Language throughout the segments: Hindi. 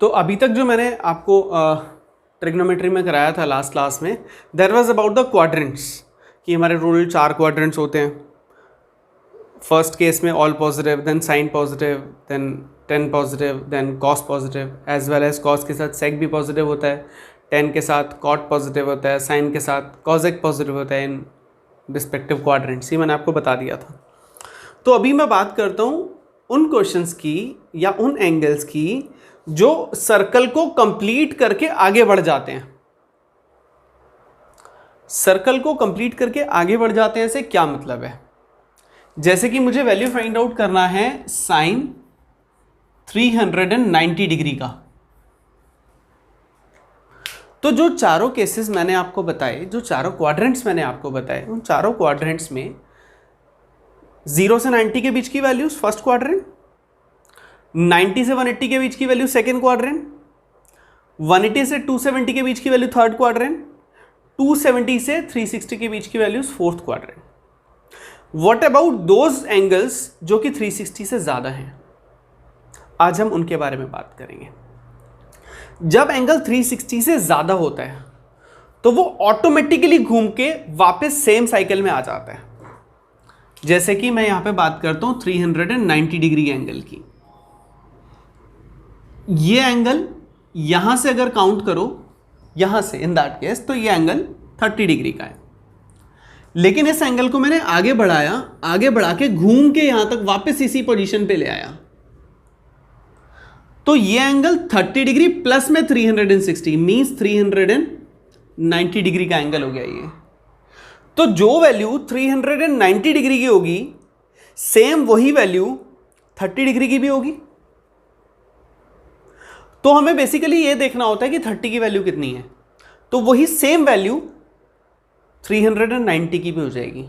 तो अभी तक जो मैंने आपको ट्रिग्नोमेट्री में कराया था लास्ट क्लास में, there was about the quadrants, कि हमारे रूरल 4 क्वाड्रेंट्स होते हैं. फर्स्ट केस में all positive, then sine positive, then tan positive, then cos positive, as well as cos के साथ सेक भी पॉजिटिव होता है, टेन के साथ कॉट पॉजिटिव होता है, साइन के साथ कॉजेक पॉजिटिव होता है इन रिस्पेक्टिव क्वाड्रेंट्स. ये मैंने आपको बता दिया था. तो अभी मैं बात करता हूँ उन क्वेश्चंस की या उन एंगल्स की जो सर्कल को कंप्लीट करके आगे बढ़ जाते हैं. सर्कल को कंप्लीट करके आगे बढ़ जाते हैं से क्या मतलब है? जैसे कि मुझे वैल्यू फाइंड आउट करना है साइन 390 डिग्री का. तो जो चारों केसेस मैंने आपको बताए, जो चारों क्वाड्रेंट्स मैंने आपको बताए, उन चारों क्वाड्रेंट्स में 0 से 90 के बीच की वैल्यूज फर्स्ट क्वाड्रेंट, 90 से 180 के बीच की वैल्यू सेकेंड क्वाड्रेंट, 180 से 270 के बीच की वैल्यू थर्ड क्वाड्रेंट, 270 से 360 के बीच की values fourth quadrant. What about those angles जो कि 360 से ज्यादा हैं? आज हम उनके बारे में बात करेंगे. जब एंगल 360 से ज्यादा होता है तो वो ऑटोमेटिकली घूम के वापस सेम साइकिल में आ जाता है. जैसे कि मैं यहां पे बात करता हूं 390 डिग्री एंगल की. ये एंगल यहां से अगर काउंट करो, यहां से इन दैट केस, तो ये एंगल 30 डिग्री का है. लेकिन इस एंगल को मैंने आगे बढ़ाया, आगे बढ़ा के घूम के यहां तक वापस इसी पोजीशन पे ले आया, तो ये एंगल 30 डिग्री प्लस में 360 मींस 390 डिग्री का एंगल हो गया ये. तो जो वैल्यू 390 डिग्री की होगी, सेम वही वैल्यू 30 डिग्री की भी होगी. तो हमें बेसिकली ये देखना होता है कि 30 की वैल्यू कितनी है, तो वही सेम वैल्यू 390 की भी हो जाएगी.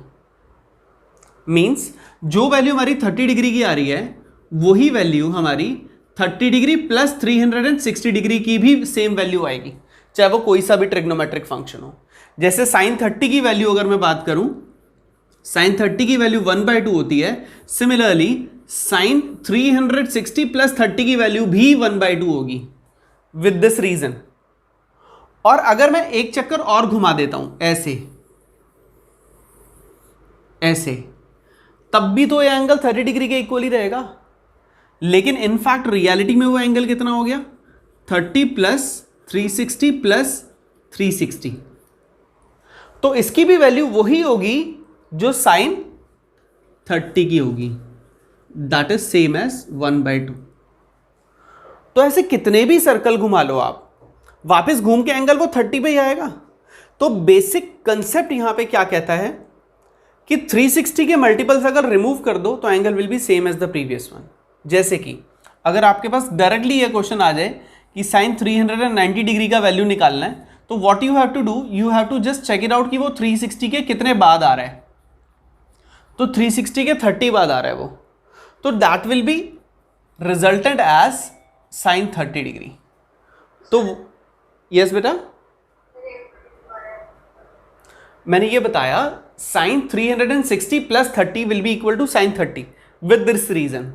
मींस जो वैल्यू हमारी 30 डिग्री की आ रही है, वही वैल्यू हमारी 30 डिग्री प्लस 360 डिग्री की भी सेम वैल्यू आएगी, चाहे वो कोई सा भी ट्रिग्नोमेट्रिक फंक्शन हो. जैसे साइन 30 की वैल्यू अगर मैं बात करूं, साइन 30 की वैल्यू 1/2 होती है. सिमिलरली साइन 360 प्लस 30 की वैल्यू भी 1/2 होगी विद दिस रीजन. और अगर मैं एक चक्कर और घुमा देता हूं ऐसे ऐसे, तब भी तो ये एंगल 30 डिग्री के इक्वल ही रहेगा. लेकिन इनफैक्ट रियलिटी में वो एंगल कितना हो गया? 30 प्लस 360 प्लस 360. तो इसकी भी वैल्यू वही होगी जो साइन 30 की होगी, दैट इज सेम एज 1/2. तो ऐसे कितने भी सर्कल घुमा लो आप, वापस घूम के एंगल वो 30 पे ही आएगा. तो बेसिक कंसेप्ट यहां पे क्या कहता है कि 360 के मल्टीपल्स अगर रिमूव कर दो तो angle will be same as the previous one. जैसे कि अगर आपके पास डायरेक्टली ये क्वेश्चन आ जाए कि साइन 390 डिग्री का वैल्यू निकालना है, तो what you have to do, you have to just check it out कि वो 360 के कितने बाद आ रहा है. तो 360 के 30 बाद आ रहा है वो, तो that will be resultant as sine 30 degree. तो यस बेटा, मैंने ये बताया sine 360 plus 30 will be equal to sine 30 with this reason.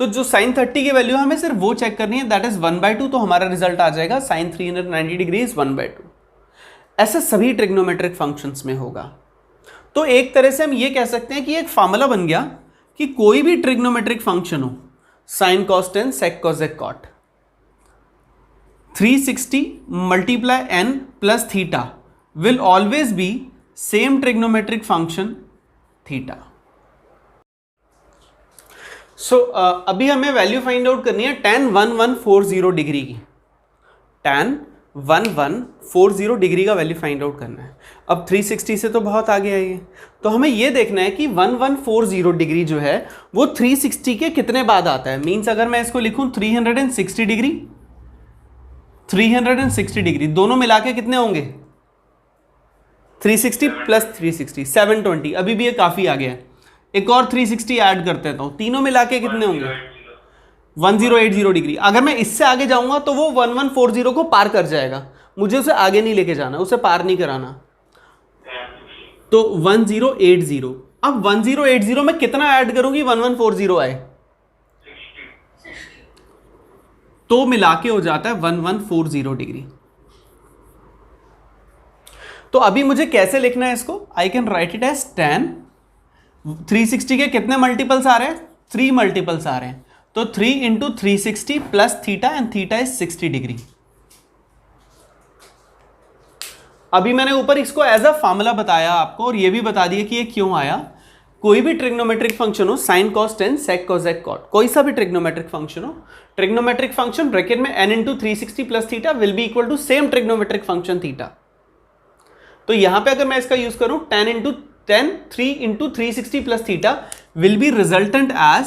तो जो साइन 30 की वैल्यू हमें सिर्फ वो चेक करनी है, दैट इज 1/2. तो हमारा रिजल्ट आ जाएगा साइन 390 डिग्री इज 1/2. ऐसा सभी ट्रिग्नोमेट्रिक फंक्शंस में होगा. तो एक तरह से हम ये कह सकते हैं कि एक फॉर्मूला बन गया कि कोई भी ट्रिग्नोमेट्रिक फंक्शन हो, sine cos tan sec cosec cot, 360 multiply n plus theta will always be same trigonometric function theta. So अभी हमें वैल्यू फाइंड आउट करनी है tan 1140 डिग्री की. tan 1140 डिग्री का वैल्यू फाइंड आउट करना है. अब 360 से तो बहुत आगे आई है, तो हमें यह देखना है कि 1140 डिग्री जो है वो 360 के कितने बाद आता है. मींस अगर मैं इसको लिखूं 360 डिग्री, 360 डिग्री दोनों मिला के कितने होंगे? 360 प्लस 360 720. अभी भी ये काफी आगे है. एक और 360 ऐड करते हैं तो तीनों मिला के कितने होंगे? 1080 डिग्री. अगर मैं इससे आगे जाऊंगा तो वो 1140 को पार कर जाएगा, मुझे उसे आगे नहीं लेके जाना, उसे पार नहीं कराना. तो 1080. अब 1080 में कितना ऐड करूंगी 1140 आए? तो मिला के हो जाता है 1140 डिग्री। तो अभी मुझे कैसे लिखना है इसको, I can write it as tan 360 के कितने मल्टीपल्स आ रहे हैं, 3 मल्टीपल्स आ रहे हैं, तो 3 into 360 plus theta and theta is 60 degree. अभी मैंने ऊपर इसको एज अ फॉर्मूला बताया आपको और ये भी बता दिया कि ये क्यों आया। कोई भी ट्रिग्नोमेट्रिक फंक्शन हो, sine cos tan sec cosec cot, कोई सा भी ट्रिग्नोमेट्रिक फंक्शन हो, ट्रिग्नोमेट्रिक फंक्शन ब्रैकेट में n into 360 plus theta will be equal to same trigonometric function theta. तो यहां पे अगर मैं इसका यूज करूं tan 3 into 360 plus theta will be resultant as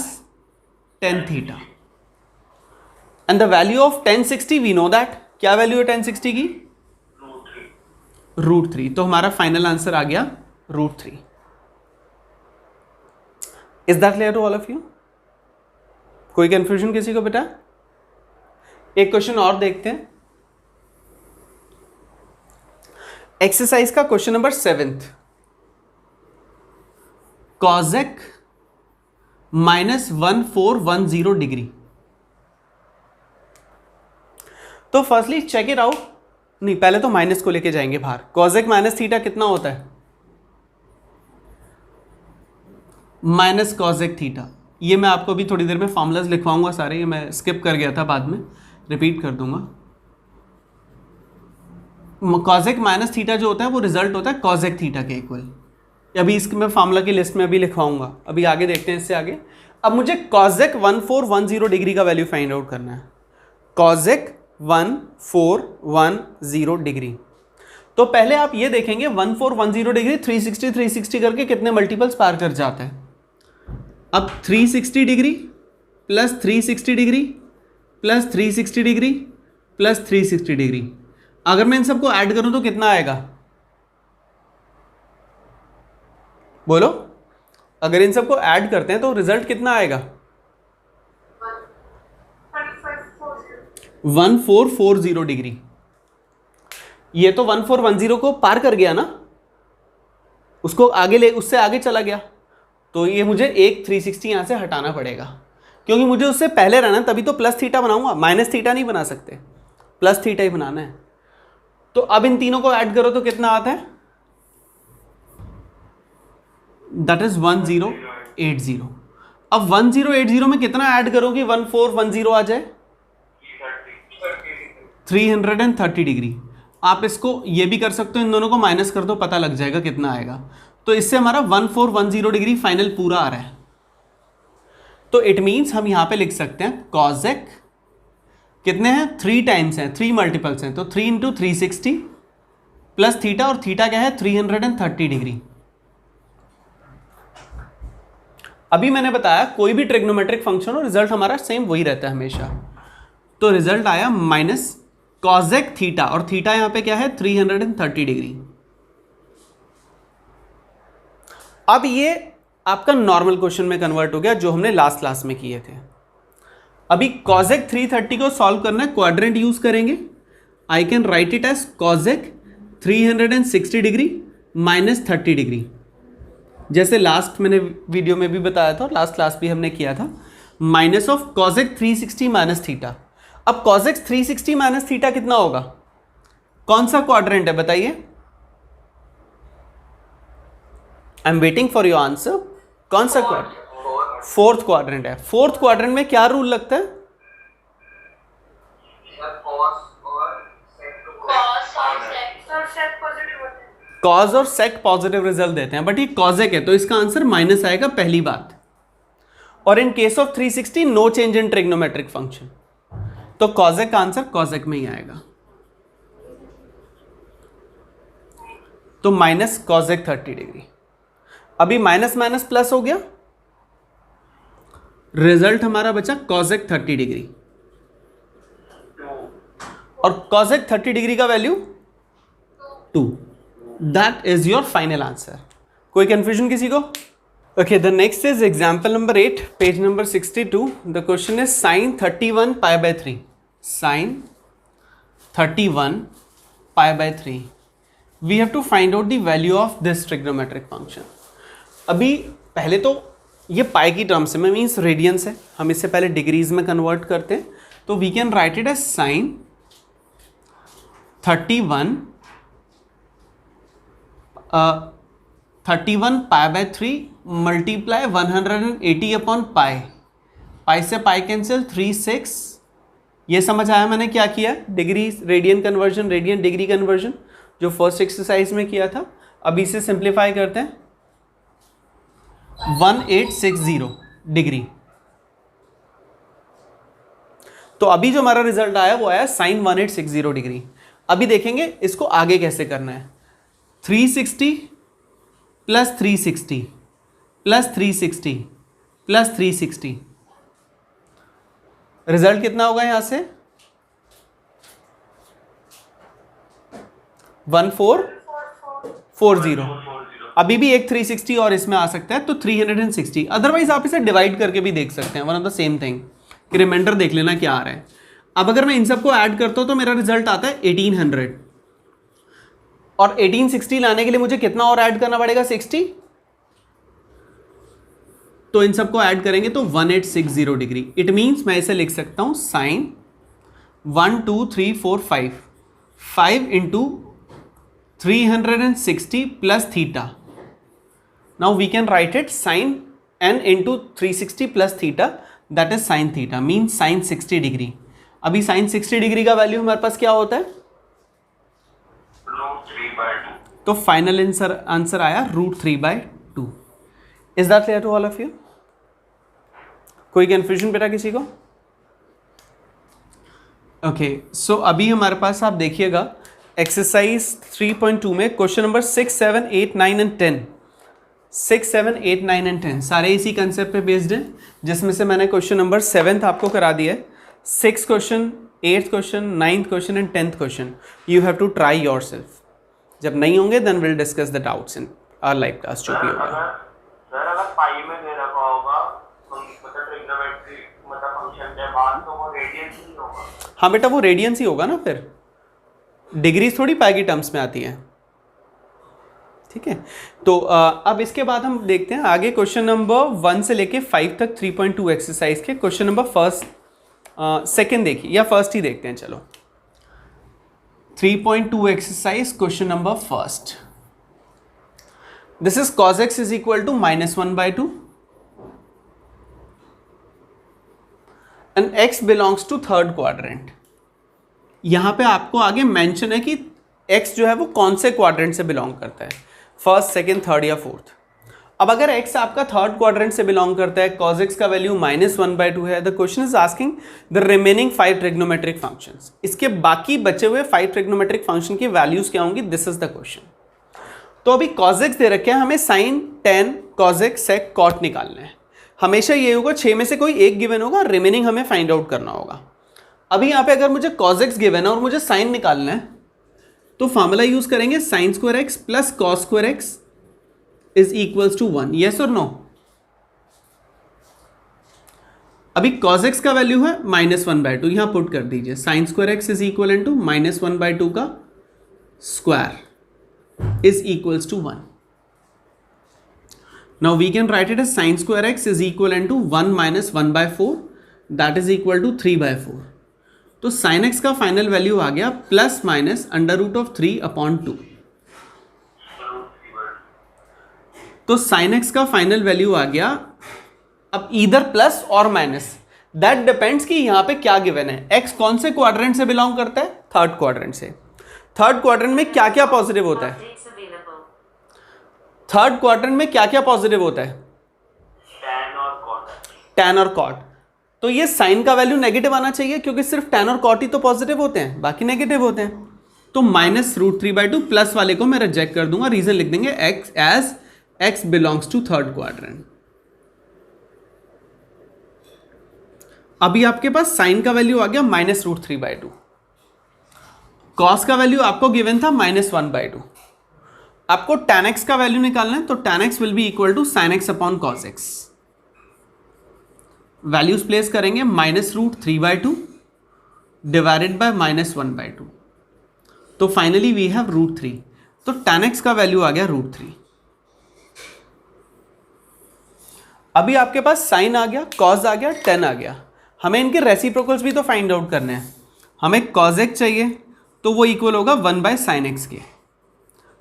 tan theta and the value of tan 60 we know that, क्या वैल्यू है tan 60 की, √3। तो हमारा फाइनल आंसर आ गया √3। Is that clear to all of you? कोई कंफ्यूजन किसी को बेटा? एक क्वेश्चन और देखते हैं, एक्सरसाइज का क्वेश्चन नंबर 7, कॉजेक -1410 डिग्री। तो फर्स्टली चेक इट आउट, नहीं पहले तो माइनस को लेके जाएंगे बाहर। कॉजेक माइनस थीटा कितना होता है, माइनस कॉजेक थीटा। ये मैं आपको अभी थोड़ी देर में फॉर्मूलाज लिखवाऊंगा सारे, ये मैं स्किप कर गया था, बाद में रिपीट कर दूंगा। कॉजेक माइनस थीटा जो होता है वो रिजल्ट होता है कॉजेक थीटा के इक्वल। अभी इसके मैं फॉर्मूला की लिस्ट में अभी लिखवाऊंगा, अभी आगे देखते हैं इससे आगे। अब मुझे कॉजेक 1410 डिग्री का वैल्यू फाइंड आउट करना है, कॉजेक 1410 डिग्री। तो पहले आप ये देखेंगे 1410 डिग्री 360 करके कितने मल्टीपल्स पार कर जाता है। अब 360 degree plus 360 degree plus 360 degree plus 360 degree, अगर मैं इन सबको ऐड करूं तो कितना आएगा, बोलो? अगर इन सबको ऐड करते हैं तो रिजल्ट कितना आएगा, 1440 डिग्री। ये तो 1410 को पार कर गया ना, उसको आगे ले, उससे आगे चला गया, तो ये मुझे एक 360 यहां से हटाना पड़ेगा, क्योंकि मुझे उससे पहले रहना, तभी तो प्लस थीटा बनाऊंगा, माइनस थीटा नहीं बना सकते, प्लस थीटा ही बनाना है। तो अब इन तीनों को ऐड करो तो कितना आता है, दैट इज 1080। अब 1080 में कितना ऐड करोगे 1410 आ जाए, 330 डिग्री। आप इसको ये भी कर सकते हो, इन दोनों को माइनस कर दो, पता लग जाएगा कितना आएगा। तो इससे हमारा 1410 डिग्री फाइनल पूरा आ रहा है। तो इट मीन्स हम यहां पे लिख सकते हैं कॉजेक कितने हैं, 3 टाइम्स हैं, 3 मल्टीपल्स हैं, तो 3 इंटू 360 प्लस थीटा, और थीटा क्या है 330 डिग्री। अभी मैंने बताया कोई भी ट्रिग्नोमेट्रिक फंक्शन हो, रिजल्ट हमारा सेम वही रहता है हमेशा। तो रिजल्ट आया माइनस कॉजेक थीटा, और थीटा यहां पे क्या है 330 डिग्री। अब ये आपका नॉर्मल क्वेश्चन में कन्वर्ट हो गया जो हमने लास्ट क्लास में किए थे। अभी कॉजेक 330 को सॉल्व करना है, क्वाड्रेंट यूज करेंगे। I can write it as cosec 360 degree minus 30 degree, जैसे लास्ट मैंने वीडियो में भी बताया था और लास्ट क्लास भी हमने किया था, माइनस ऑफ कॉजेक 360 माइनस थीटा। अब कॉजेक 360 माइनस थीटा कितना होगा, कौन सा क्वाड्रेंट है बताइए? I am waiting for your answer. कौन सा क्वाड्रेंट? फोर्थ क्वाड्रेंट है। फोर्थ क्वाड्रेंट में क्या रूल लगता है? कॉज और सेक पॉजिटिव रिजल्ट देते हैं, बट ये कॉजेक है तो इसका आंसर माइनस आएगा, पहली बात। और in case of 360 no change in trigonometric function, तो कॉजेक का आंसर कॉजेक में ही आएगा। तो माइनस कॉजेक 30 डिग्री। अभी माइनस माइनस प्लस हो गया, रिजल्ट हमारा बचा कॉजेक 30 डिग्री, और कॉजेक 30 डिग्री का value 2। That is your final answer. कोई कंफ्यूजन किसी को? Okay, the next is example number 8, page number 62। The question is sine 31 π/3। Sign 31 π/3 we have to find out the value of this trigonometric function. अभी पहले तो ये पाई की टर्म्स है, मीन्स रेडियंस है, हम इससे पहले डिग्रीज में कन्वर्ट करते हैं। तो we can write it as sine 31 pi by 3 multiply 180 upon pi, pi से पाई कैंसिल 3/6। ये समझ आया मैंने क्या किया, degree radian conversion, radian degree conversion, जो फर्स्ट एक्सरसाइज में किया था। अब इसे सिंप्लीफाई करते हैं, 1860 डिग्री। तो अभी जो हमारा रिजल्ट आया वो आया साइन 1860 डिग्री। अभी देखेंगे इसको आगे कैसे करना है। 360 प्लस 360 प्लस 360 प्लस 360, रिजल्ट कितना होगा यहां से 1440। अभी भी एक 360 और इसमें आ सकता है तो 360। अदरवाइज आप इसे डिवाइड करके भी देख सकते हैं, one of the same thing, कि रिमाइंडर देख लेना क्या आ रहा है। अब अगर मैं इन सबको ऐड करता हूं तो मेरा रिजल्ट आता है 1800, और 1860 लाने के लिए मुझे कितना और ऐड करना पड़ेगा 60, तो इन सबको ऐड करेंगे तो 1860 डिग्री। इट मींस मैं इसे लिख सकता हूं sine 1 2 3 4 5 into 360 plus theta. Now we can write it sine n into 360 plus theta, that is sine theta, means sine 60 degree. अभी साइन 60 डिग्री का वैल्यू हमारे पास क्या होता है, तो फाइनल आंसर आया √3/2। Is that clear to all of you? कोई कंफ्यूजन बेटा किसी को? ओके, सो अभी हमारे पास आप देखिएगा एक्सरसाइज 3.2 में क्वेश्चन नंबर 6, 7, 8, 9 एंड 10, 6, 7, 8, 9 एंड 10 सारे इसी कंसेप्ट पे बेस्ड हैं, जिसमें से मैंने क्वेश्चन नंबर 7 आपको करा दिया है। 6 question, 8th question, 9th question and 10th question you have to try yourself. जब नहीं होंगे then will discuss the doubts in our live class जो भी होगा। सर अगर पाई में दे रखा होगा मतलब ट्रिग्नोमेट्री मतलब फंक्शन के बाद, तो वो रेडियंस ही होगा। हाँ बेटा, वो रेडियंस ही होगा ना, फिर डिग्रीज थोड़ी पाई की टर्म्स में आती है। ठीक है, तो अब इसके बाद हम देखते हैं आगे क्वेश्चन नंबर 1 से लेके 5 तक 3.2 एक्सरसाइज के क्वेश्चन नंबर सेकेंड देखिए, या फर्स्ट ही देखते हैं। चलो 3.2 exercise question number first. This is cos x is equal to -1/2 and x belongs to third quadrant. यहां पे आपको आगे मेंशन है कि x जो है वो कौन से क्वाड्रेंट से बिलोंग करता है, फर्स्ट, सेकेंड, थर्ड या फोर्थ। अब अगर x आपका थर्ड क्वाड्रेंट से बिलोंग करता है, cos x का वैल्यू -1/2 है, the question is asking the remaining 5 trigonometric functions. इसके बाकी बचे हुए 5 ट्रिग्नोमेट्रिक फंक्शन की वैल्यूज क्या होंगी, दिस इज द क्वेश्चन। तो अभी cos x दे रखे हैं, हमें sin, tan, cos x, sec, cot निकालना है। हमेशा ये होगा 6 में से कोई एक गिवन होगा, रिमेनिंग हमें फाइंड आउट करना होगा। अभी यहाँ पे अगर मुझे cos x गिवन है और मुझे sin निकालना है, तो फॉर्मूला यूज करेंगे sin square x plus cos square x is equals to 1। Yes और नो? अभी cos x का वैल्यू है -1/2, यहां पुट कर दीजिए sin square x is equal to -1/2 का square is equals to 1। Now we can write it as sin square x is equal to 1 - 1/4 that is equal to 3/4। तो sin x का फाइनल वैल्यू आ गया प्लस माइनस √3/2। तो sin x का फाइनल वैल्यू आ गया, अब इधर प्लस और माइनस, दैट डिपेंड्स कि यहां पे क्या गिवन है। x कौन से क्वाड्रेंट से बिलोंग करता है, थर्ड क्वाड्रेंट से। थर्ड क्वाड्रेंट में क्या क्या पॉजिटिव होता है, थर्ड क्वाड्रेंट में क्या क्या पॉजिटिव होता है, tan और cot। तो ये sin का वैल्यू नेगेटिव आना चाहिए, क्योंकि सिर्फ tan और cot ही तो पॉजिटिव होते हैं, बाकी नेगेटिव होते हैं। तो -√3/2 प्लस वाले को मैं रिजेक्ट कर दूंगा, रीजन लिख देंगे x belongs to third quadrant. अभी आपके पास sin का वैल्यू आ गया -√3/2, cos का वैल्यू आपको गिवन था -1/2। आपको tan x का वैल्यू निकालना है, तो tan x will be equal to sin x upon cos x। Values place करेंगे, -√3/2 डिवाइडेड बाय -1/2, तो फाइनली वी हैव √3। तो tan x का वैल्यू आ गया √3। अभी आपके पास sin आ गया, cos आ गया, tan आ गया। हमें इनके रेसिप्रोकल्स भी तो फाइंड आउट करने हैं। हमें cos x चाहिए तो वो इक्वल होगा 1/sin x के,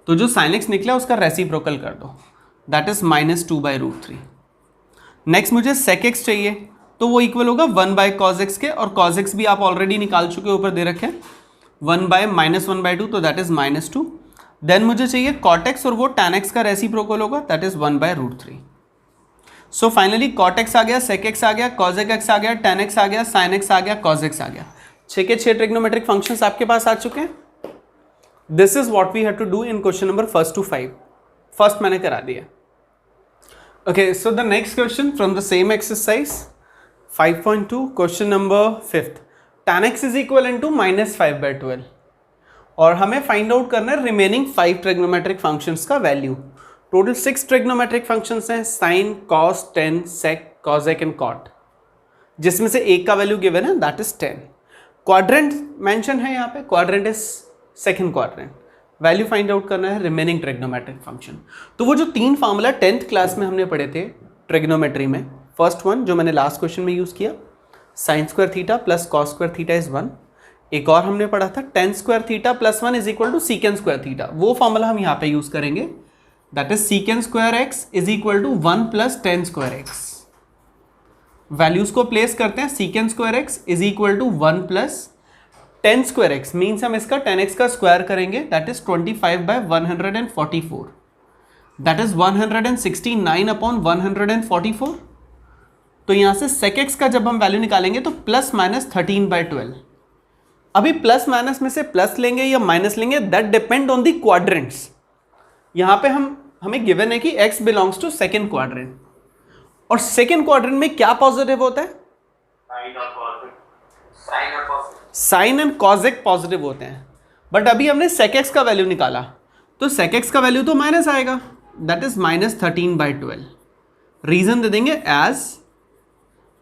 तो जो sin x निकला उसका रेसिप्रोकल कर दो, दैट इज -2/√3। नेक्स्ट मुझे sec x चाहिए तो वो इक्वल होगा 1/cos x के, और cos x भी आप ऑलरेडी निकाल चुके ऊपर दे रखे हैं 1/-1/2, तो दैट इज -2। देन मुझे चाहिए cot x, और वो tan x का रेसिप्रोकल होगा, that is 1/√3। So finally cot x आ गया, sec x आ गया, cos x आ गया, tan x आ गया, sin x आ गया, cos x आ गया। 6 के 6 ट्रिग्नोमेट्रिक फंक्शंस आपके पास आ चुके हैं। This is what we have to do in question number 1 to 5। First मैंने करा दिया। Okay, so the next question from the same exercise 5.2, question number 5th। tan x is equal to -5/12, और हमें फाइंड आउट करना है रिमेनिंग 5 ट्रिग्नोमेट्रिक फंक्शंस का वैल्यू। टोटल 6 ट्रिग्नोमेट्रिक फंक्शंस हैं, sin, cos, tan, sec, cosec and cot, जिसमें से एक का वैल्यू गिवन है, दैट इज 10। क्वाड्रेंट मेंशन है यहाँ पे, quadrant is second quadrant. Value find out करना है रिमेनिंग ट्रिग्नोमेट्रिक फंक्शन। तो वो जो 3 फार्मूला 10th क्लास में हमने पढ़े थे ट्रिग्नोमेट्री में, फर्स्ट वन जो मैंने लास्ट क्वेश्चन में यूज किया, sin² theta plus cos² theta is 1। एक और हमने पढ़ा था tan² theta plus 1 is equal to secant² theta, वो फॉर्मूला हम यहाँ पे यूज करेंगे, that is secant² x is equal to 1 plus tan² x। Values को प्लेस करते हैं, secant² x is equal to 1 plus tan² x, means हम इसका tan x का स्क्वायर करेंगे, दैट इज 25/144, दैट इज 169/144। तो यहां से sec x का जब हम वैल्यू निकालेंगे तो ±13/12। अभी प्लस माइनस में से प्लस लेंगे या माइनस लेंगे, that depend on the quadrants. यहां पे हमें गिवन है कि x belongs to second quadrant, और सेकेंड क्वाड्रेंट में क्या पॉजिटिव होता है, साइन एंड कॉसेक पॉजिटिव होते हैं। बट अभी हमने sec x का वैल्यू निकाला, तो sec x का वैल्यू तो माइनस आएगा, दैट इज -13/12। रीजन दे देंगे as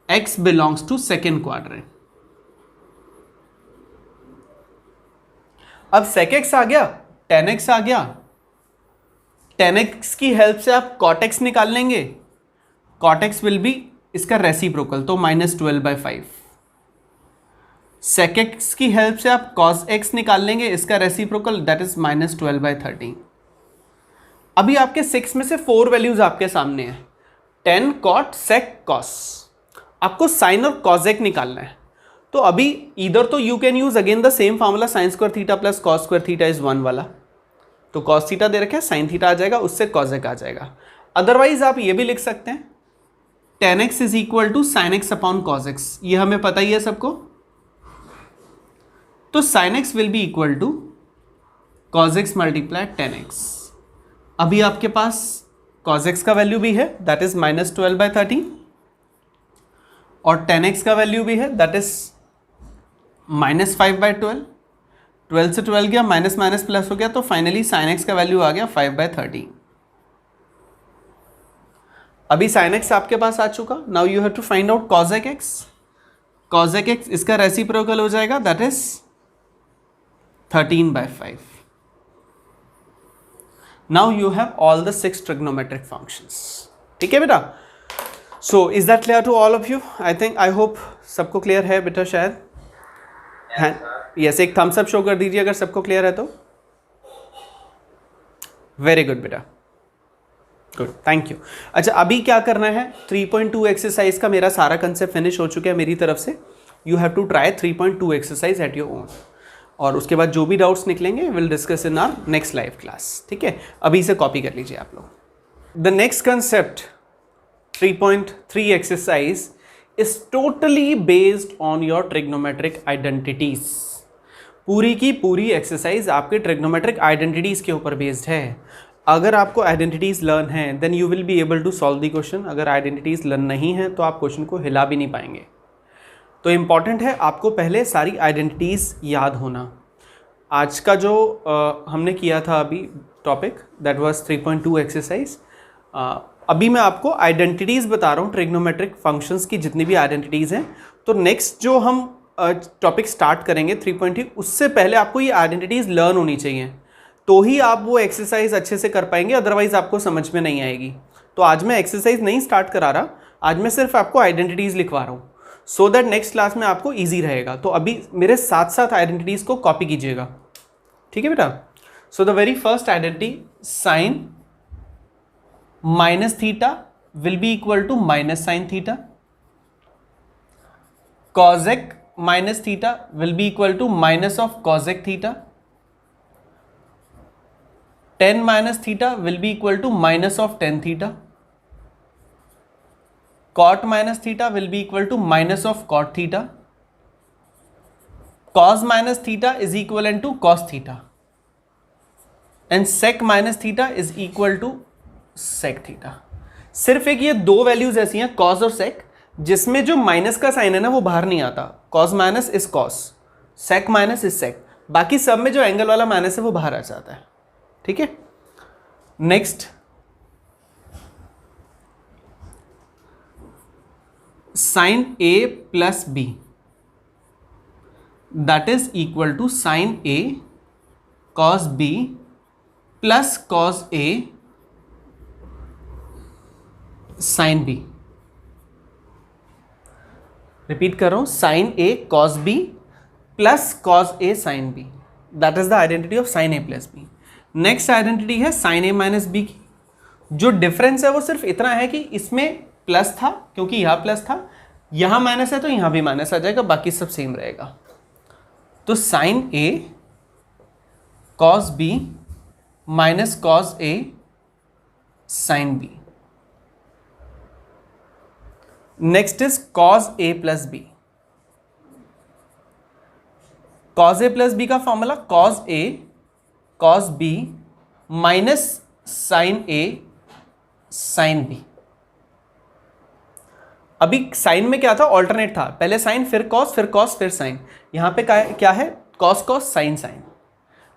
x belongs to second quadrant. अब sec x आ गया, tan x आ गया, tan x की हेल्प से आप cot x निकाल लेंगे, cot x विल बी इसका रेसिप्रोकल, तो -12/5। sec x की हेल्प से आप cos x निकाल लेंगे, इसका रेसिप्रोकल, दैट इज -12/13। अभी आपके 6 में से 4 वैल्यूज आपके सामने हैं, tan, cot, sec, cos। आपको sin और cosec निकालना है, तो अभी इधर तो you can use again the same formula, sin² theta plus cos² theta is 1 वाला, तो cos थीटा दे रखे हैं, sin थीटा आ जाएगा, उससे cosec आ जाएगा। अदरवाइज आप ये भी लिख सकते हैं tan x is equal to sin x upon cos x, ये हमें पता ही है सबको, तो sin x will be equal to cos x multiply tan x। अभी आपके पास cos x का वैल्यू भी है, दैट इज -12/13, और tan x का वैल्यू भी है, दैट इज -5/12। 12 से 12 गया, माइनस माइनस प्लस हो गया, तो फाइनली sin x का वैल्यू आ गया 5/13। अभी sin x आपके पास आ चुका, now you have to find out cosec x। cosec x इसका रेसिप्रोकल हो जाएगा, that is 13/5। Now you have all the 6 trigonometric functions. ठीक है बेटा, so is that clear to all of you? I hope सबको क्लियर है बेटा, शायद। यस, एक थम्स अप शो कर दीजिए अगर सबको क्लियर है तो। वेरी गुड बेटा, गुड, थैंक यू। अच्छा, अभी क्या करना है, 3.2 एक्सरसाइज का मेरा सारा कंसेप्ट फिनिश हो चुका है मेरी तरफ से। You have to try 3.2 exercise at your own, और उसके बाद जो भी डाउट्स निकलेंगे will discuss in our next live class. ठीक है, अभी इसे कॉपी कर लीजिए आप लोग। The next concept 3.3 exercise is totally based on your trigonometric identities. पूरी की पूरी एक्सरसाइज आपके ट्रिग्नोमेट्रिक आइडेंटिटीज के ऊपर बेस्ड है। अगर आपको आइडेंटिटीज लर्न है then you will be able to solve the question. अगर आइडेंटिटीज लर्न नहीं है तो आप क्वेश्चन को हिला भी नहीं पाएंगे। तो इम्पॉर्टेंट है आपको पहले सारी आइडेंटिटीज याद होना। आज का जो हमने किया था अभी टॉपिक, दैट वाज 3.2 एक्सरसाइज। अभी मैं आपको आइडेंटिटीज़ बता रहा हूँ, ट्रिग्नोमेट्रिक फंक्शंस की जितनी भी आइडेंटिटीज़ हैं। तो नेक्स्ट जो हम टॉपिक स्टार्ट करेंगे 3.3, उससे पहले आपको ये आइडेंटिटीज़ लर्न होनी चाहिए, तो ही आप वो एक्सरसाइज अच्छे से कर पाएंगे, अदरवाइज़ आपको समझ में नहीं आएगी। तो आज मैं एक्सरसाइज नहीं स्टार्ट करा रहा, आज मैं सिर्फ आपको आइडेंटिटीज़ लिखवा रहा हूँ। सो दैट नेक्स्ट क्लास में आपको ईजी रहेगा। तो अभी मेरे साथ साथ आइडेंटिटीज को कॉपी कीजिएगा, ठीक है बेटा। So the very first identity sine minus theta will be equal to minus sine theta, cosec minus theta will be equal to minus of cosec theta, tan minus theta will be equal to minus of tan theta, cot minus theta will be equal to minus of cot theta, cos minus theta is equivalent to cos theta, and sec minus theta is equal to sec theta। सिर्फ एक ये दो वैल्यूज ऐसी हैं cos और sec जिसमें जो माइनस का साइन है ना वो बाहर नहीं आता, cos minus is cos, sec minus is sec, बाकी सब में जो एंगल वाला माइनस है वो बाहर आ जाता है, ठीक है। Next sine A plus B that is equal to sine A cos B plus cos A sine B. Repeat कर रहा हूं, sine A cos B plus cos A sine B, that is the identity of sine A plus B. Next identity है साइन ए माइनस बी की। जो डिफरेंस है वो सिर्फ इतना है कि इसमें प्लस था क्योंकि यहां प्लस था, यहां माइनस है तो यहां भी माइनस आ जाएगा, बाकी सब सेम रहेगा। तो sine A cos B minus cos A sine B. Next is cos A plus B. Cos A plus B का formula cos A cos B minus sine A sine B. अभी साइन में क्या था, ऑल्टरनेट था, पहले साइन फिर कॉस फिर कॉस फिर साइन। यहां पे क्या है, कॉस कॉस साइन साइन।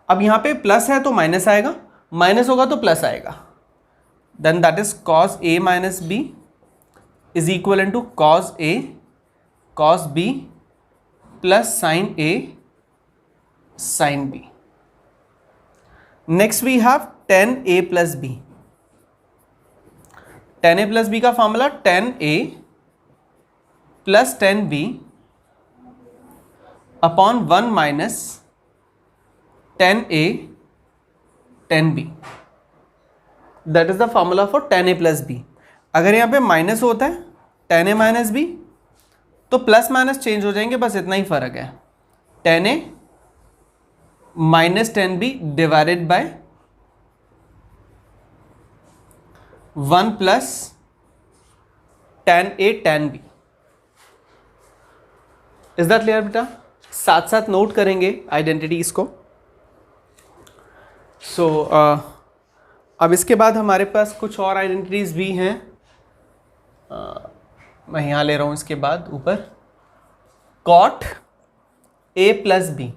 अब यहां पे प्लस है तो माइनस आएगा, माइनस होगा तो प्लस आएगा, then that is cos A minus B is equal to cos A cos B plus sine A sine B. Next we have tan a plus B. tan a plus B का formula tan a plus tan b upon 1 minus tan a tan b, that is the formula for tan a plus B. अगर यहां पे माइनस होता है tan a माइनस बी तो प्लस माइनस चेंज हो जाएंगे, बस इतना ही फर्क है। tan a minus tan b divided by 1 plus tan a tan b। Is that clear बेटा? साथ साथ नोट करेंगे आइडेंटिटीज को। सो अब इसके बाद हमारे पास कुछ और आइडेंटिटीज भी हैं। मैं यहाँ ले रहा हूँ इसके बाद ऊपर cot a plus b,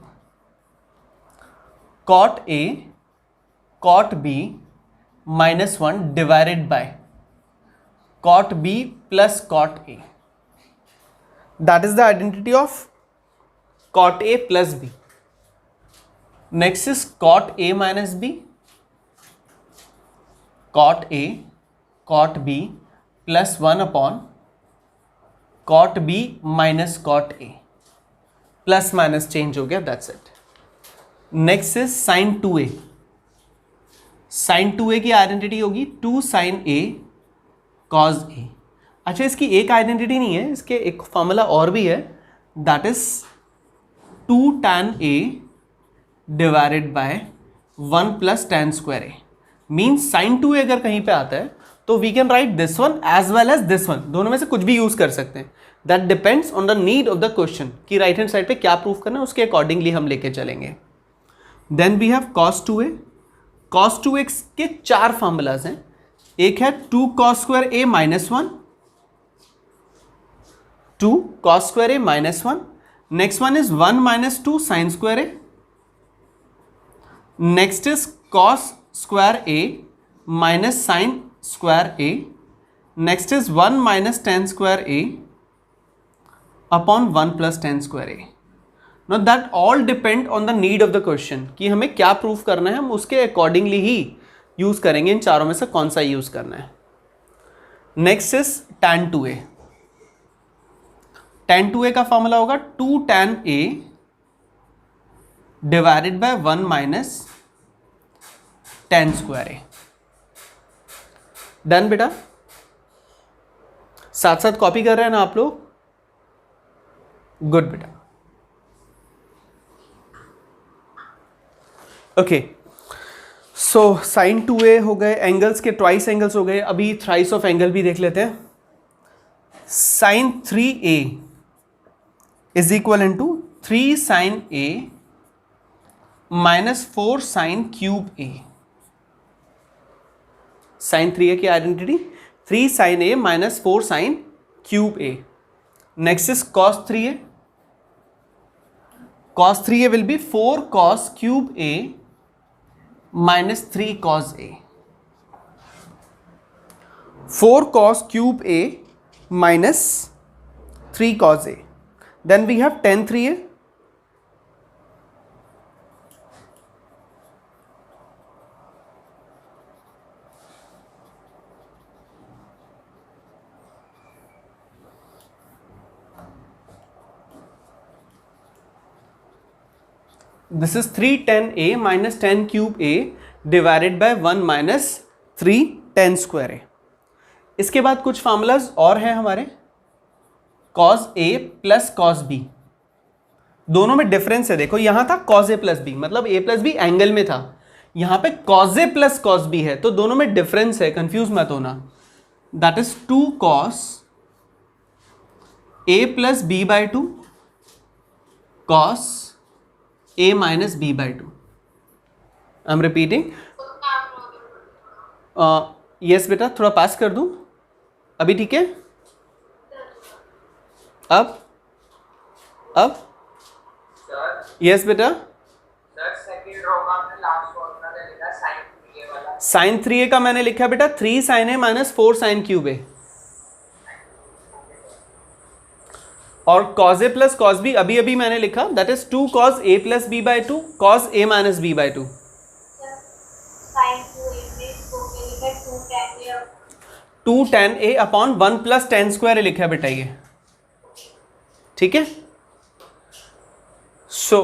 cot a cot b minus 1 divided by cot b plus cot a, that is the identity of cot a plus b। Next is cot a minus b, cot a cot b plus 1 upon cot b minus cot a, plus minus change हो गया, that's it. Next is sine 2a। Sine 2a की आइडेंटिटी होगी 2 साइन a कॉस a। अच्छा, इसकी एक आइडेंटिटी नहीं है, इसके एक फॉर्मूला और भी है, that is 2 tan a divided by 1 plus tan square a। Means sine 2a अगर कहीं पे आता है तो we can write this one as well as this one, दोनों में से कुछ भी यूज कर सकते हैं। That depends on the need of the question कि राइट हैंड साइड पे क्या प्रूफ करना है, उसके अकॉर्डिंगली हम लेके चलेंगे। Then we have cos 2a। cos 2x के 4 फॉर्मूलाज हैं। एक है 2 cos square a minus 1, 2 cos square a minus 1। Next one is 1 minus 2 sine square a। Next is cos square a minus sine square a। Next is 1 minus tan square a upon 1 plus tan square a। Now that all depend on the need of the question कि हमें क्या प्रूफ करना है, हम उसके अकॉर्डिंगली ही यूज करेंगे इन चारों में से कौन सा यूज करना है। Next is tan 2a। tan 2a का फॉर्मूला होगा 2 tan a divided by 1 minus tan square a। Done बेटा, साथ साथ कॉपी कर रहे हैं ना आप लोग? गुड बेटा। ओके, सो sin 2a हो गए, एंगल्स के ट्वाइस एंगल्स हो गए। अभी थ्राइस ऑफ एंगल भी देख लेते हैं। sin 3a is equal into 3 sin a minus 4 sin cube a। sin 3a की identity 3 sin a minus 4 sin cube a। Next is cos 3a। cos 3a will be 4 cos cube a minus 3 cos a। 4 cos cube a minus 3 cos a। Then we have tan 3a। This is 3 tan a minus tan cube a divided by 1 minus 3 tan square a। इसके बाद कुछ फार्मूलाज और हैं हमारे। cos a plus cos b, दोनों में डिफरेंस है। देखो यहां था cos a प्लस b, मतलब a प्लस b एंगल में था। यहां पे cos a plus cos b है, तो दोनों में डिफरेंस है, कंफ्यूज मत होना। That is 2 cos a plus b by 2 cos a minus b by 2। I am repeating. Yes बेटा, थोड़ा पास कर दूं अभी, ठीक है? अब यस बेटा, sin 3a का मैंने लिखा बेटा 3 sin a minus 4 sin cube a, और cos a plus cos b अभी अभी मैंने लिखा, that is 2 cos a plus b by 2 cos a minus b by 2। Two tan a upon 1 plus tan square लिखा है बेटा ये, ठीक है? So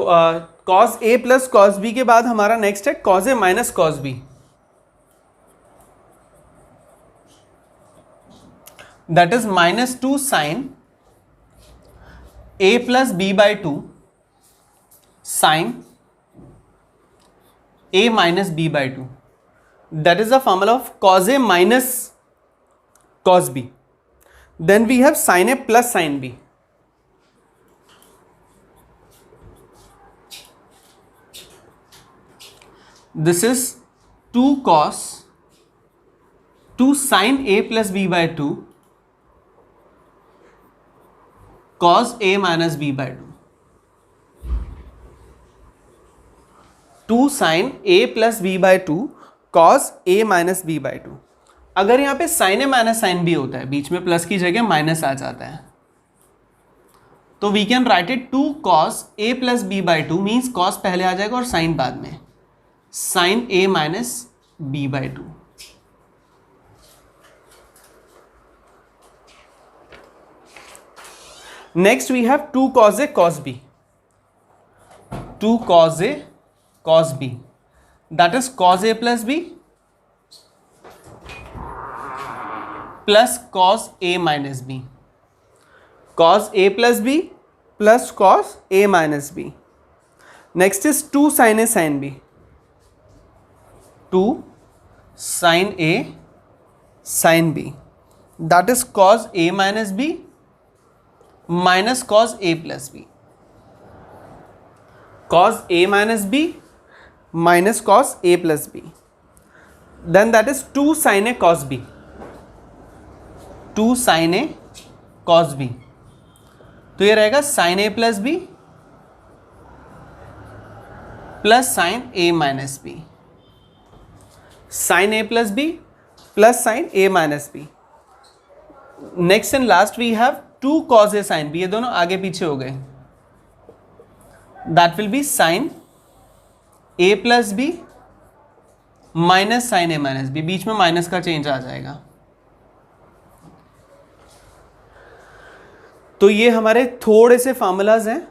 cos a plus cos b के बाद हमारा नेक्स्ट है cos a minus cos b। That is minus 2 sin a plus b by 2 sin a minus b by 2। That is the formula of cos a minus cos b। Then we have sin a plus sin b। This is 2 cos 2 sin a plus b by 2 cos a minus b by 2 sin a plus b by 2 cos a minus b by 2। अगर यहाँ पे sin a minus sin b होता है, बीच में प्लस की जगह माइनस आ जाता है, तो we can write it 2 cos a plus b by 2 means cos पहले आ जाएगा और sin बाद में, sin a minus b by 2। Next we have 2 cos a cos b। 2 cos a cos b, that is cos a plus b plus cos a minus b। cos a plus b plus cos a minus b। Next is 2 sin a sin b। 2 sin a sin b, that is cos a minus b minus cos a plus b। cos a minus b minus cos a plus b, then that is 2 sin a cos b। 2 sin a cos b, तो ये रहेगा sin a plus b plus sin a minus b। sin a plus b plus sin a minus b। Next and last we have 2 cos a sin b, ये दोनों आगे पीछे हो गए। That will B sin a plus b minus sin a minus b, बीच में माइनस का चेंज आ जाएगा। तो तो ये हमारे थोड़े से फार्मूलाज हैं,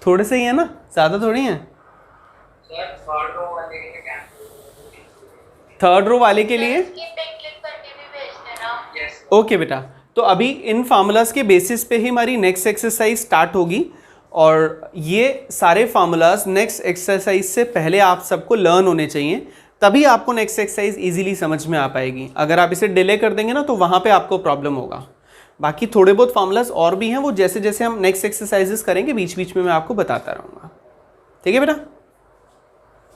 थोड़े से ही है ना, ज़्यादा थोड़ी हैं। थर्ड रो वाले के लिए ओके बेटा, तो अभी इन फार्मूलाज के बेसिस पे ही हमारी नेक्स्ट एक्सरसाइज स्टार्ट होगी, और ये सारे फार्मूलाज नेक्स्ट एक्सरसाइज से पहले आप सबको लर्न होने चाहिए, तभी आपको नेक्स्ट एक्सरसाइज इजीली समझ में आ पाएगी। अगर आप इसे डिले कर देंगे ना तो वहाँ पे आपको प्रॉब्लम होगा। बाकी थोड़े बहुत फार्मूलाज और भी हैं, वो जैसे जैसे हम नेक्स्ट एक्सरसाइजेस करेंगे बीच बीच में मैं आपको बताता रहूँगा। ठीक है बेटा।